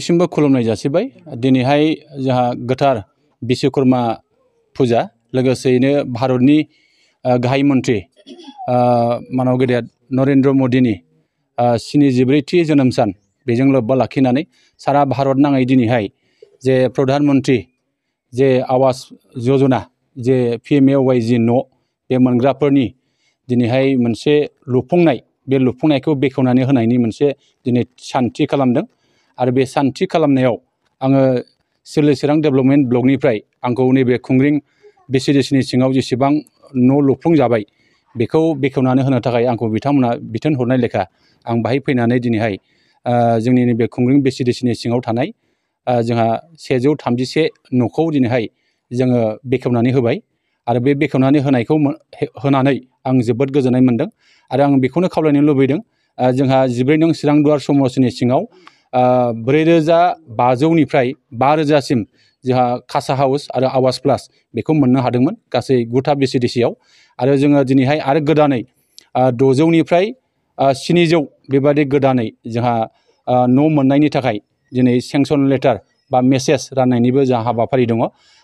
सिमबो खुलुमनाय जासिबाय दिनैहाय जोंहा गोथार बिश्वकर्मा फुजा लोगोसेयैनो भारतनि गाहाय मन्त्रि मानव गेदेर नरेन्द्र मदिनि 74थि जोनोम सान बेजों लोब्बा लाखिनानै सारा भारत नाङै दिनैहाय जे प्रधान मन्त्रि जे आवास योजना जे PMAY जि न' बे मोनग्राफोरनि दिनैहाय मोनसे लुफुंनाय बे लुफुंनायखौ बेखेवनानै होनायनि मोनसे दिनै सानथि खालामदों आरो बे सानथि खालामनायाव आङो सिलेचिरां डेभेलपमेन्ट ब्लकनिफ्राय आंखौ नैबे खुंग्रिं BCDC नि सिङाव जेसेबां न' लुफुंजाबाय बेखौ बेखेवनानै होनो थाखाय आंखौ बिथांमोना बिथोन हरनाय लेखा आं बाहाय फैनानै दिनैहाय जोंनि नैबे खुंग्रिं BCDC नि सिङाव थानाय जोंहा 131 न'खौ दिनैहाय जोङो बेखेवनानै होबाय आरो बे बेखेवनानै होनायखौ होनानै आं जोबोद गोजोननाय मोनदों आरो आं बेखौनो खावलायनो लुबैदों जोंहा 14 नं चिरां दुवार समष्टिनि सिङाव 4500निफ्राय 5000सिम जोंहा कासा हाउस आरो आवास प्लास बेखौ मोननो हादोंमोन गासै 9था BCDCआव आरो जोङो दिनैहाय आरो गोदानै 600निफ्राय 700 बेबादि गोदानै जोंहा न' मोननायनि थाखाय दिनै सेंसन लेटार बा मेसेज राननायनिबो जोंहा हाबाफारि दङ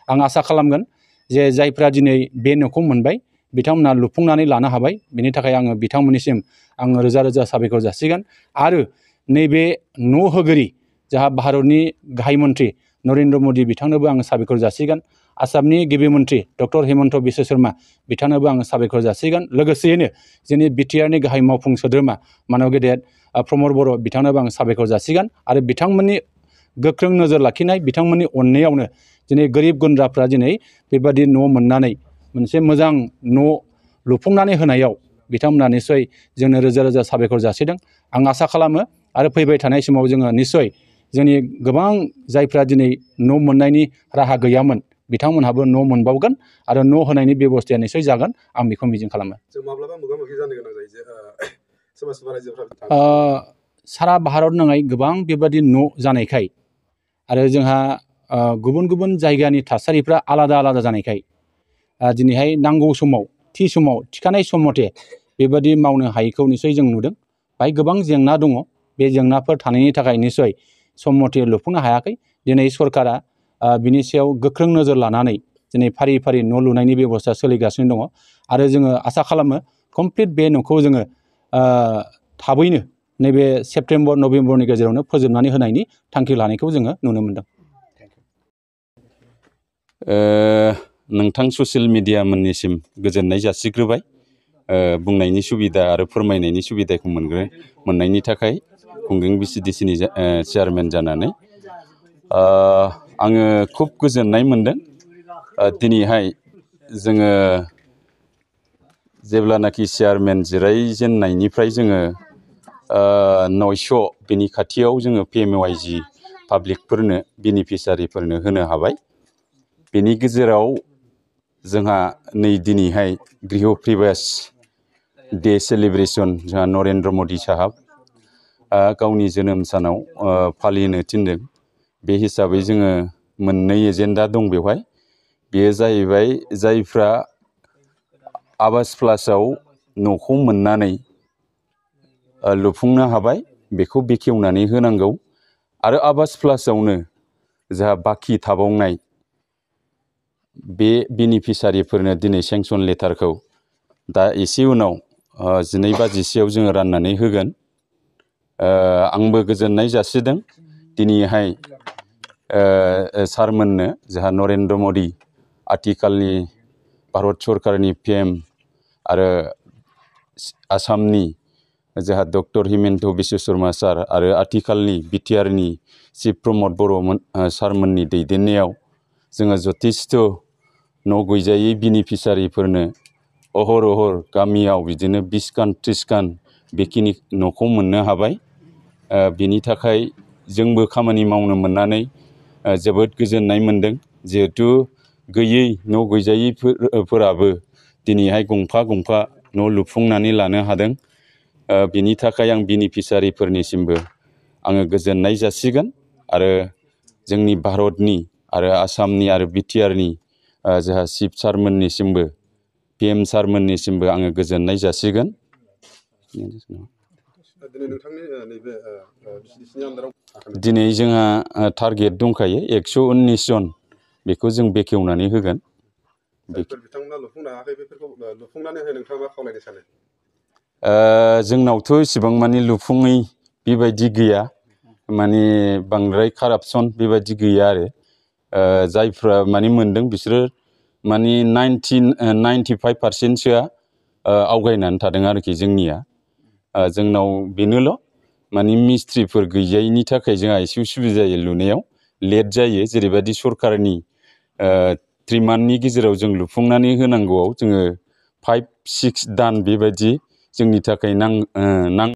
आं आसा खालामगोन जे जायफ्रा दिनै बे न'खौ मोनबाय बिथांमोना लुफुंनानै लानो हाबाय बेनि थाखाय आङो बिथांमोननिसिम आङो रोजा रोजा साबायखर जासिगोन आरो नैबे न' होगिरि जोंहा भारतनि गाहाय मन्त्रि नरेन्द्र मदि बिथांनोबो आङो साबायखर जासिगोन आसामनि गिबि मन्त्रि डक्टर हेमन्त बिश्व शर्मा बिथांनोबो आङो साबायखर जासिगोन लोगोसेयैनो जोंनि BTRनि गाहाय मावफुं सोद्रोमा मानव गेदेर प्रमद बर' बिथांनोबो आं साबायखर जासिगोन आरो बिथांमोननि गोख्रों नोजोर लाखिनाय बिथांमोननि अननायावनो दिनै गोरिब गुन्द्राफ्रा दिनै बेबादि न' मोननानै मोनसे मोजां न' लुफुंनानै होनायाव बिथांमोना निस्सय जोंनो रोजा रोजा साबायखर जासिदों आं आसा खालामो आरो फैबाय थानाय समाव जोङो निस्सय जोंनि गोबां जायफ्रा दिनै न' मोननायनि राहा गैयामोन बिथांमोनहाबो न' मोनबावगोन आरो न' होनायनि बेबस्थाया निस्सय जागोन आं बेखौ मिजिं खालामो जों माब्लाबा मोगा-मोगि जानो गोनां जायो जे सोरबा सोरबा रायजोफ्रा सारा भारत नाङै गोबां बेबादि न' जानायखाय आरो जोंहा गुबुन गुबुन जायगानि थासारिफ्रा आलादा आलादा जानायखाय दिनैहाय नांगौ समाव थि समाव थिखानाय सम मथे बेबादि मावनो हायैखौ निस्सय जों नुदों बाहाय गोबां जेंना दङ बे जेंनाफोर थानायनि थाखाय निस्सय सम मथे लुफुंनो हायाखै दिनै सरकारा बिनि सायाव गोख्रों नोजोर लानानै दिनै फारि फारि न' लुनायनि बेबस्था सोलिगासिनो दङ आरो जोङो आसा खालामो कमप्लिट बे न'खौ जोङो थाबैनो नैबे सेप्तेम्बर नभेम्बरनि गेजेरावनो फोजोबनानै होनायनि थांखि लानायखौ जोङो नुनो मोनदों नोंथां ससियेल मिडिया मोननिसिम गोजोननाय जासिग्रोबाय बुंनायनि सुबिदा आरो फोरमायनायनि सुबिदाखौ मोननायनि थाखाय खुंग्रिं BCDC नि चेयारमेन जानानै आङो खुब गोजोननाय मोनदों दिनैहाय जोङो जेब्लानाखि चेयारमेन जिरायजेननायनिफ्राय जोङो 900 बेनि खाथियाव जोङो PMAY पाब्लिकफोरनो बेनिफिसारिफोरनो होनो हाबाय बेनि गेजेराव जोंहा नै दिनैहाय गृह प्रवेश डे सेलिब्रेसन जोंहा नरेन्द्र मदि साहाब गावनि जोनोम सानाव फालिनो थिनदों बे हिसाबै जोङो मोननै एजेन्डा दं बेवहाय बेयो जाहैबाय जायफ्रा आवास प्लासआव न'खौ मोननानै लुफुंनो हाबाय बेखौ बेखेवनानै होनांगौ आरो आवास प्लासआवनो जोंहा बाखि थाबावनाय बे बेनिफिसारिफोरनो दिनै सेंसन लेटारखौ दा एसे उनाव 12 बाजिसेयाव जोङो राननानै होगोन आंबो गोजोननाय जासिदों दिनैहाय सारमोननो जोंहा नरेन्द्र मदि आथिखालनि भारत सरकारनि PM आरो आसामनि जोंहा डक्टर हेमन्त बिश्व शर्मा सार आरो आथिखालनि BTRनि चिफ प्रमद बर' सारमोननि दैदेननायाव जोङो जथेस्थ' न' गैजायै बेनिफिसारिफोरनो अहर अहर गामियाव बिदिनो 20 खान 30 खान बेखिनि न'खौ मोननो हाबाय बिनि थाखाय जोंबो खामानि मावनो मोननानै जोबोद गोजोननाय मोनदों जिहेथु गैयै न' गैजायैफोराबो दिनैहाय गंफा गंफा न' लुफुंनानै लानो हादों बिनि थाखाय आं बेनिफिसारिफोरनिसिमबो आङो गोजोननाय जासिगोन आरो जोंनि भारतनि आरो आसामनि आरो BTRनि जोंहा चिफ सारमोननिसिमबो PM सारमोननिसिमबो आङो गोजोननाय जासिगोन दिनै नोंथांनि नैबे बिसिनि आन्दाराव दिनै जोंहा टारगेट दंखायो 119 जन बेखौ जों बेखेवनानै होगोन। जायफोर बिथांमोना लुफुंनो हायाखै बेफोरखौ लुफुंनानै होनो नोंथाङा मा खावलायनो सानो? जोंनावथ' इसिबां मानि लुफुङै बेबायदि गैया, माने बांद्राय कारापसन बेबायदि गैया आरो जायफ्रा माने मोनदों बिसोरो माने 95%सोआ आवगायनानै थादों आरोखि जोंनिया। जोंनाव बेनोल' माने मिस्ट्रिफोर गैजायैनि थाखाय जोंहा एसे उसुबिदा जायो, लुनायाव लेट जायो। जेरैबायदि सरकारनि 3 मान्थनि गेजेराव जों लुफुंनानै होनांगौआव जोङो 5-6 दान बेबायदि जोंनि थाखाय नां